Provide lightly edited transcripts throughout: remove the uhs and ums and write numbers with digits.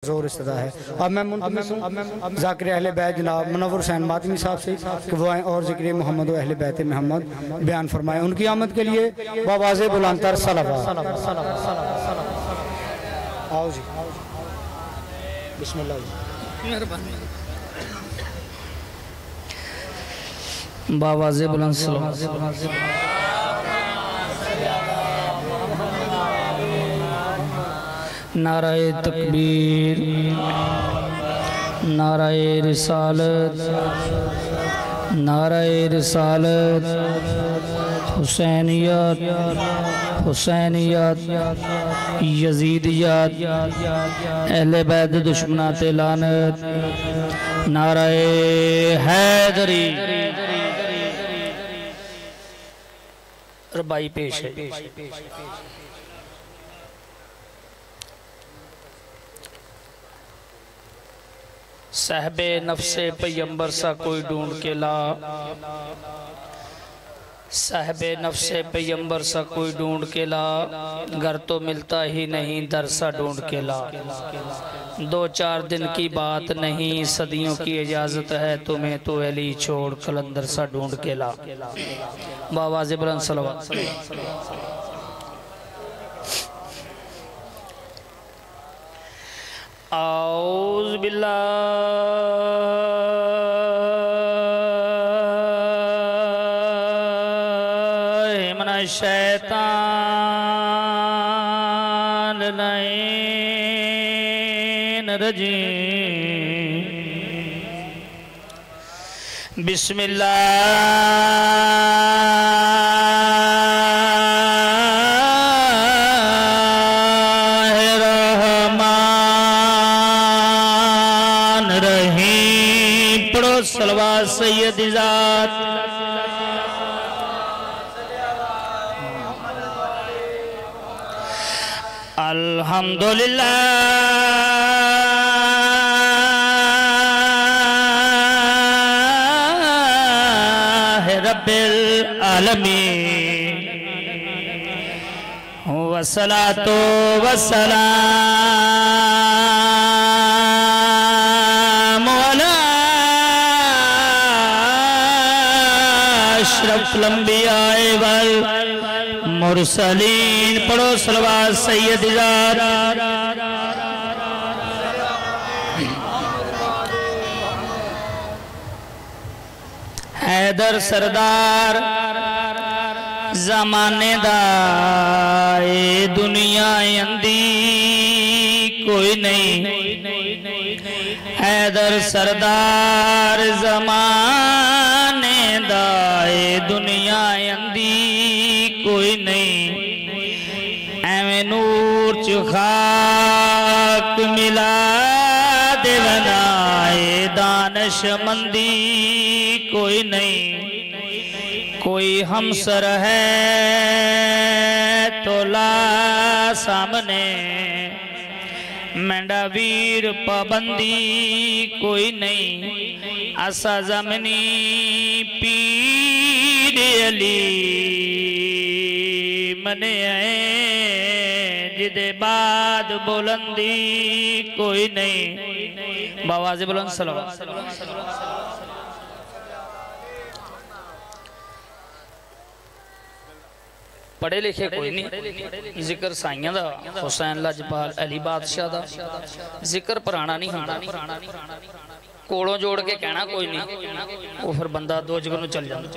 जोर इस्तदा है। अब मैं ज़ाकिर अहले बैत जनाब मुनव्वर हुसैन मातमी साहब से कि वो आएँ और ज़िक्र मोहम्मद व अहले बैत मोहम्मद बयान फरमाएँ। उनकी आमद के लिए बावाज़े बुलंदतर सलावत। आओ जी, बिस्मिल्लाह जी। बावाज़े बुलंद सलावत। नाराए तकबीर, नाराए रिसालत, नाराए रिसालत, हुसैनियत, हुसैनियत, यजीदियत, अहले बैत दुश्मनात लानत, नाराए हैदरी। रबाई पेश है। साहबे नफ्से पैगंबर सा कोई ढूंढ के ला, साहबे नफ्से पैगंबर सा कोई ढूंढ के ला, घर तो मिलता ही नहीं दर सा ढूंढ के ला। 2-4 दिन की बात नहीं, सदियों की इजाज़त है तुम्हें तो अली छोड़ कलंदर सा ढूंढ के ला। बावाज़े बुलंद सलावत। औज़ बिल्लाहि मिनश शैतानिर रजीम। बिस्मिल्लाहिर्रहमानिर्रहीम। पढ़ो सलवात सैयद ज़ात। अल्हम्दुलिल्लाह रब्बिल आलमीन वस्सलातु वस्सलामु अला अशरफिल अंबिया वल मुरसलीन। पढ़ो सलवात सैयद ज़ात। हैदर सरदार ज़माने दा ए दुनिया अंदी कोई नहीं। हैदर सरदार ज़माने दा ए दुनिया अंदी कोई नहीं। एवें नूर च खाक मिला देवना ए दानशमंदी कोई नहीं। कोई हमसर है तो ला सामने, मेंढा वीर पाबंदी कोई नहीं। आसा जमनी पीर अली मने आए, जिदे बाद बुलंदी कोई नहीं। बावाज़े बुलंद सलावत। पढ़े लिखे कोई नहीं, जिक्र साइयां दा, हुसैन लजपाल अली बादशाह दा जिक्र पुराना नहीं होंदा। कोलों जोड़ के कहना कोई नहीं, वो फिर बंदा दोजख नूं चल जांदा।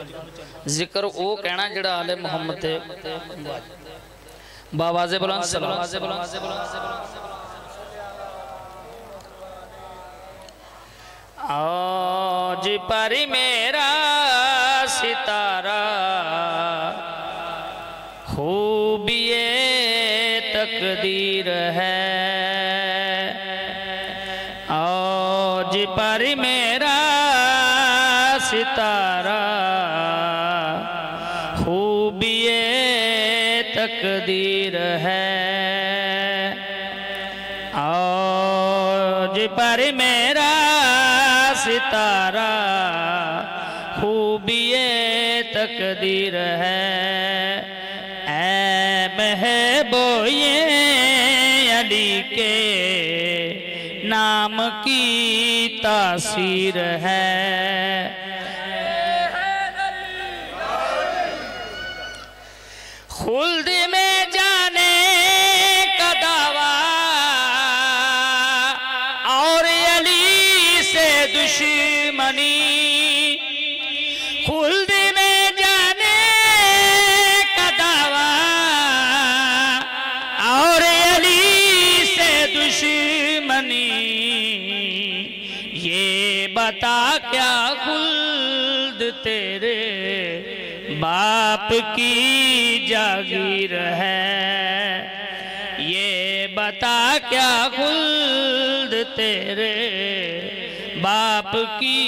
जिक्र वो कहना जिहड़ा आले मुहम्मद ते। बावाज़े बुलंद सलावत। आज पर मेरा सितारा खूबिए तकदीर है। आज पर मेरा सितारा खूबिए तकदीर है। आज पर मेरा सितारा खूबिए तकदीर है। महबूबे अली के नाम की तासीर है। खुल्द में जाने का दावा और अली से दुश्मनी। खुल्द में जाने का दावा और अली से दुश्मनी। ये बता क्या खुल्द तेरे बाप की जागीर है। ये बता क्या खुल्द तेरे बाप की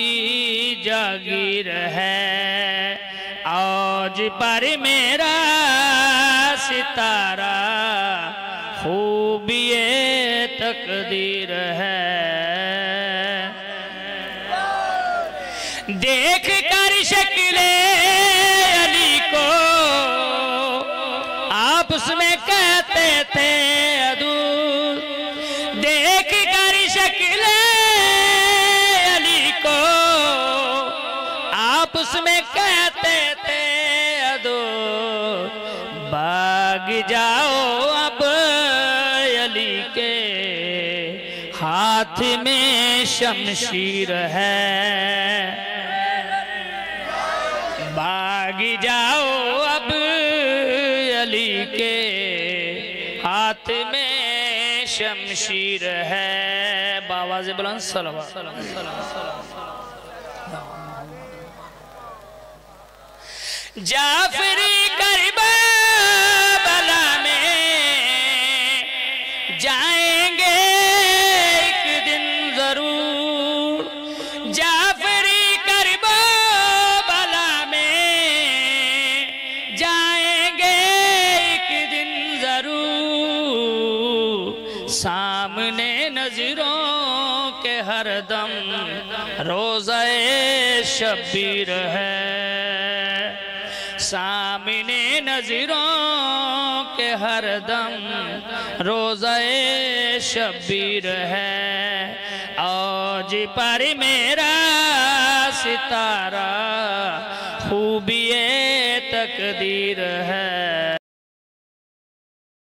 जागीर है। आज पर मेरा सितारा खूबी तकदीर है। देख कर शक्ले अली को आपस में कहते थे अदूर। देख कर शक्ले अली को आपस में कहते थे अदूर। भाग जाओ अब अली के हाथ में शमशीर है। भाग जाओ अब अली के हाथ में शमशीर है। बावाज़े बुलंद सलावत। जाफरी करबला में जाएंगे एक दिन जरूर। जाफरी करबला में जाएंगे एक दिन जरूर। सामने नजरों के हरदम रोज़े शब्बीर है। सामने नजरों के हरदम रोज़े शब्बीर है। आज पर मेरा सितारा खूबी तकदीर है।